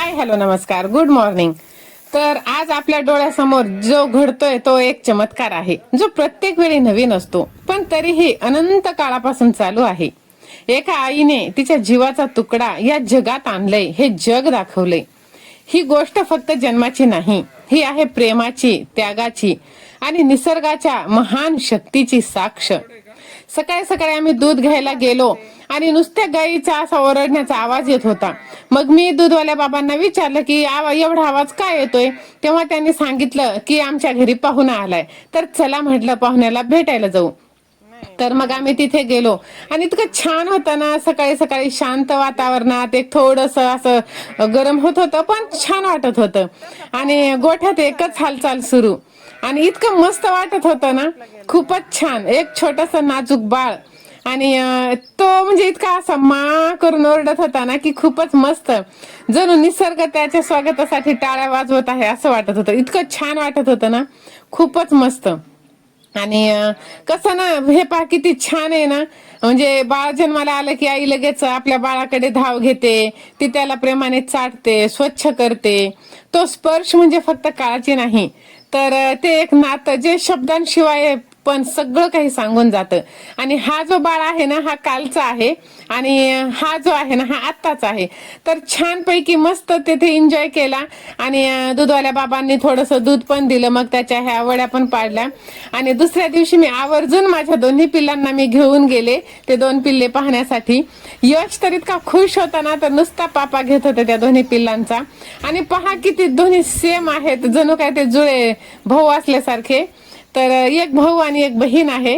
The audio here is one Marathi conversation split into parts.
हाय हॅलो नमस्कार गुड मॉर्निंग। तर आज आपल्या डोळ्यासमोर जो घडतोय तो एक चमत्कार आहे, जो प्रत्येक वेळी नवीन असतो पण तरीही अनंत काळापासून चालू आहे। एका आईने तिच्या जीवाचा तुकडा या जगात आणलंय, हे जग दाखवलंय। ही गोष्ट फक्त जन्माची नाही, ही आहे प्रेमाची, त्यागाची आणि निसर्गाच्या महान शक्तीची साक्ष। सकाळी सकाळी आम्ही दूध घ्यायला गेलो आणि नुसत्या गाईचा असा ओरडण्याचा आवाज येत होता। मग मी दूधवाल्या बाबांना विचारलं की एवढा आवाज काय येतोय, तेव्हा त्यांनी सांगितलं की आमच्या घरी पाहुणा आलाय, तर चला म्हटलं पाहुण्याला भेटायला जाऊ। तर मग आम्ही तिथे गेलो आणि इतकं छान होतं ना, सकाळी सकाळी शांत वातावरणात एक थोडस असं गरम होत होतं पण छान वाटत होतं आणि गोठ्यात एकच हालचाल सुरू आणि इतकं मस्त वाटत होतं ना, खूपच छान। एक छोटस नाजूक बाळ आणि तो म्हणजे इतका असा मा करून ओरडत होता ना की खूपच मस्त, जणू निसर्ग त्याच्या स्वागतासाठी टाळ्या वाजवत आहे असं वाटत होतं। इतकं छान वाटत होतं ना, खूपच मस्त। आणि कसं ना, हे पहा किती छान आहे ना, म्हणजे बाळ जन्माला आलं की आई लगेच आपल्या बाळाकडे धाव घेते, ती त्याला प्रेमाने चाटते, स्वच्छ करते। तो स्पर्श म्हणजे फक्त काळाची नाही, तर ते एक नातं जे शब्दांशिवाय पण सगळं काही सांगून जातं। आणि हा जो बाळ आहे ना, हा कालचा आहे आणि हा जो आहे ना, हा आत्ताच आहे। तर छानपैकी मस्त तिथे एन्जॉय केला आणि दूधवाल्या बाबांनी थोडस दूध पण दिलं, मग त्याच्या ह्या वड्या पण पाडल्या आणि दुसऱ्या दिवशी मी आवर्जून माझ्या दोन्ही पिल्लांना मी घेऊन गेले ते दोन पिल्ले पाहण्यासाठी। यश तर इतका खुश होता ना, तर नुसता पापा घेत होते त्या दोन्ही पिल्लांचा। आणि पहा किती दोन्ही सेम आहेत, जणू काय ते जुळे भाऊ असल्यासारखे। तर एक भाऊ आणि एक बहीण आहे,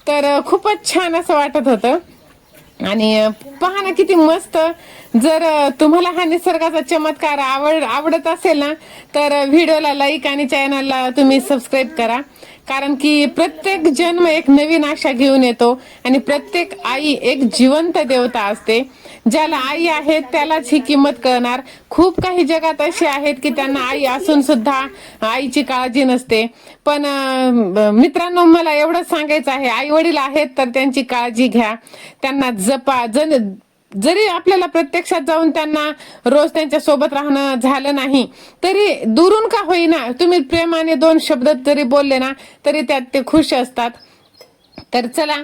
तर खूपच छान असं वाटत होतं। आणि पहा ना किती मस्त। जर तुम्हाला हा निसर्गाचा चमत्कार आवडत असेल ना, तर व्हिडिओला लाईक आणि चॅनलला तुम्ही सबस्क्राईब करा, कारण की प्रत्येक जन्म एक नवीन आशा घेऊन येतो आणि प्रत्येक आई एक जिवंत देवता असते। ज्याला आई आहे त्यालाच ही किंमत कळणार। खूप काही जगात असे आहेत की त्यांना आई असून सुद्धा आईची काळजी नसते। पण मित्रांनो, मला एवढंच सांगायचं आहे, आई वडील आहेत तर त्यांची काळजी घ्या, त्यांना जपा। जरी आपल्याला प्रत्यक्षात जाऊन त्यांना रोज त्यांच्या सोबत राहणं झालं नाही, तरी दुरून का होईना तुम्ही प्रेमाने दोन शब्द जरी बोलले ना, तरी त्यात ते खुश असतात। तर चला,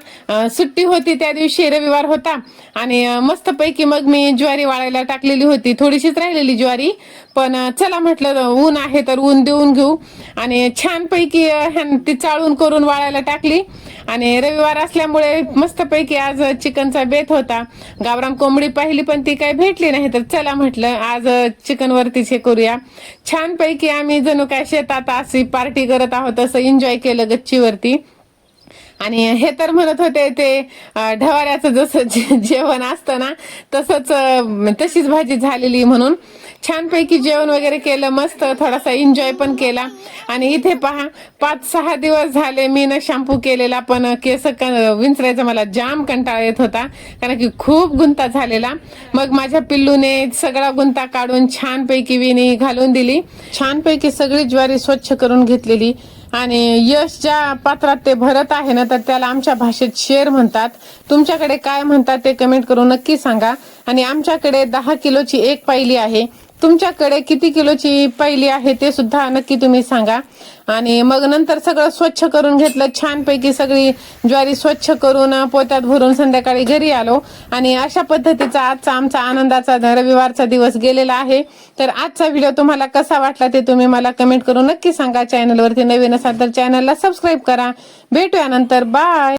सुट्टी होती त्या दिवशी, रविवार होता आणि मस्तपैकी मग मी ज्वारी वाळायला टाकलेली होती, थोडीशीच राहिलेली ज्वारी, पण चला म्हटलं ऊन आहे तर ऊन देऊन घेऊ आणि छानपैकी ती चाळून करून वाळायला टाकली। आणि रविवार असल्यामुळे मस्तपैकी आज चिकनचा बेत होता। गावरान कोंबडी पाहिली पण ती काही भेटली नाही, तर चला म्हटलं आज चिकन वरतीच हे करूया। छानपैकी आम्ही जणू काय शेतात अशी पार्टी करत आहोत असं एन्जॉय केलं गच्चीवरती। आणि हे तर म्हणत होते ते ढवाऱ्याचं जसं जेवण असतं ना, तशीच भाजी झालेली म्हणून छानपैकी जेवण वगैरे केलं, मस्त थोडासा एन्जॉय पण केला। आणि इथे पहा 5-6 दिवस झाले मी ना शॅम्पू केलेला, पण केस विंचरायचा मला जाम कंटाळा येत होता, कारण की खूप गुंता झालेला। मग माझ्या पिल्लूने सगळा गुंता काढून छानपैकी विणी घालून दिली, छानपैकी सगळी ज्वारी स्वच्छ करून घेतलेली। आणि यश ज्या पात्रात ते भरत आहे ना, तर त्याला आमच्या भाषेत शेर म्हणतात। तुमच्याकडे काय म्हणतात ते कमेंट करून नक्की सांगा। आणि आमच्याकडे 10 किलोची एक पायली आहे, तुमच्याकडे किती किलोची पायली आहे ते सुद्धा नक्की तुम्ही सांगा। आणि मग नंतर सगळं स्वच्छ करून घेतलं, छानपैकी सगळी ज्वारी स्वच्छ करून पोत्यात भरून संध्याकाळी घरी आलो। आणि अशा पद्धतीचा आजचा आमचा आनंदाचा रविवारचा दिवस गेलेला आहे। तर आजचा व्हिडिओ तुम्हाला कसा वाटला ते तुम्ही मला कमेंट करून नक्की सांगा। चॅनलवरती नवीन असाल तर चॅनलला सबस्क्राईब करा। भेटूया नंतर, बाय।